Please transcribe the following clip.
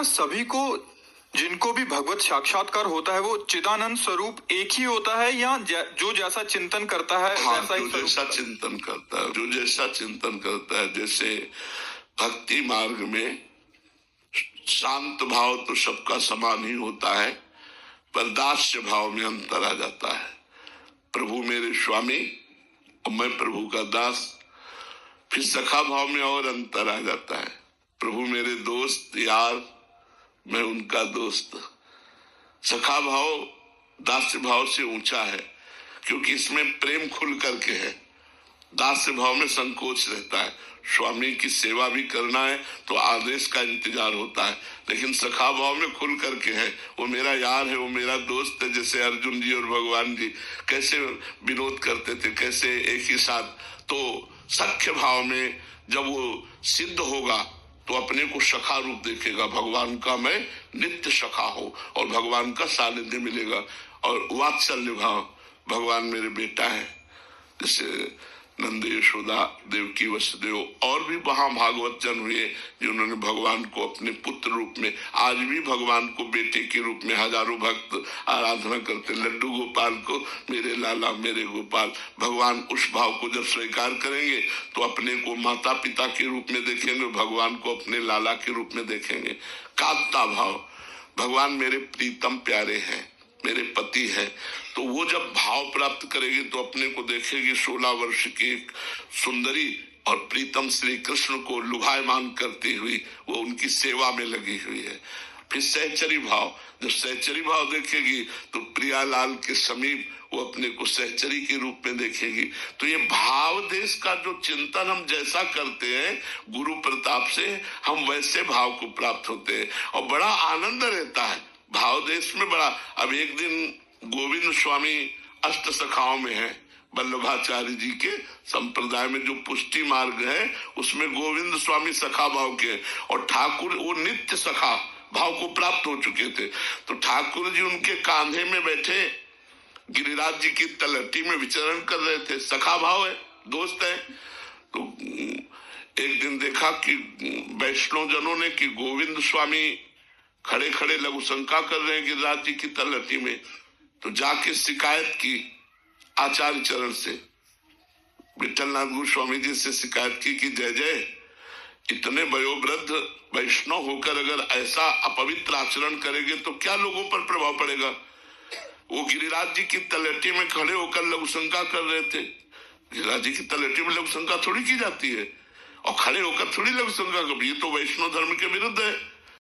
सभी को जिनको भी भगवत साक्षात्कार होता है वो चिदानंद स्वरूप एक ही होता है या जो जैसा चिंतन करता है हाँ, वैसा जो जैसा चिंतन करता है, जो जैसा चिंतन करता है। जैसे भक्ति मार्ग में शांत भाव तो सबका समान ही होता है, पर दास्य भाव में अंतर आ जाता है। प्रभु मेरे स्वामी और मैं प्रभु का दास। फिर सखा भाव में और अंतर आ जाता है। प्रभु मेरे दोस्त यार, मैं उनका दोस्त। सखा भाव दास्य भाव से ऊंचा है, क्योंकि इसमें प्रेम खुल करके है। दास्य भाव में संकोच रहता है, स्वामी की सेवा भी करना है तो आदेश का इंतजार होता है। लेकिन सखा भाव में खुल करके है, वो मेरा यार है, वो मेरा दोस्त है। जैसे अर्जुन जी और भगवान जी कैसे विनोद करते थे, कैसे एक ही साथ। तो सख्य भाव में जब वो सिद्ध होगा तो अपने को सखा रूप देखेगा। भगवान का मैं नित्य सखा हो और भगवान का सानिध्य मिलेगा। और वात्सल्य भाव, भगवान मेरे बेटा है। जैसे नंद यशोदा, देवकी वसुदेव और भी वहां भागवत जन हुए जिन्होंने भगवान को अपने पुत्र रूप में, आज भी भगवान को बेटे के रूप में हजारों भक्त आराधना करते। लड्डू गोपाल को मेरे लाला मेरे गोपाल। भगवान उस भाव को जब स्वीकार करेंगे तो अपने को माता पिता के रूप में देखेंगे, भगवान को अपने लाला के रूप में देखेंगे। कांता भाव, भगवान मेरे प्रीतम प्यारे हैं, मेरे पति है। तो वो जब भाव प्राप्त करेगी तो अपने को देखेगी 16 वर्ष की एक सुंदरी और प्रीतम श्री कृष्ण को लुभायमान करती हुई वो उनकी सेवा में लगी हुई है। फिर सहचरी भाव, जब सहचरी भाव देखेगी तो प्रियालाल के समीप वो अपने को सहचरी के रूप में देखेगी। तो ये भाव देश का जो चिंतन हम जैसा करते हैं गुरु प्रताप से, हम वैसे भाव को प्राप्त होते हैं और बड़ा आनंद रहता है भाव देश में। बड़ा, अब एक दिन गोविंद स्वामी अष्ट सखाओं में है, वल्लभाचार्य जी के संप्रदाय में जो पुष्टि मार्ग है उसमें गोविंद स्वामी सखा भाव के, और ठाकुर वो नित्य सखा भाव को प्राप्त हो चुके थे। तो ठाकुर जी उनके कांधे में बैठे गिरिराज जी की तलहटी में विचरण कर रहे थे। सखा भाव है, दोस्त है। तो एक दिन देखा कि वैष्णव जनों ने कि गोविंद स्वामी खड़े खड़े लघु शंका कर रहे हैं गिरिराज जी की तलहटी में। तो जाके शिकायत की आचार्य चरण से, विठलनाथ गोस्वामी जी से शिकायत की कि जय जय, इतने वयोवृद्ध वैष्णव होकर अगर ऐसा अपवित्र आचरण करेंगे तो क्या लोगों पर प्रभाव पड़ेगा। वो गिरिराज जी की तलहटी में खड़े होकर लघु शंका कर रहे थे। गिरिराज जी की तलहटी में लघु शंका थोड़ी की जाती है, और खड़े होकर थोड़ी लघु शंका कभी, ये तो वैष्णव धर्म के विरुद्ध है।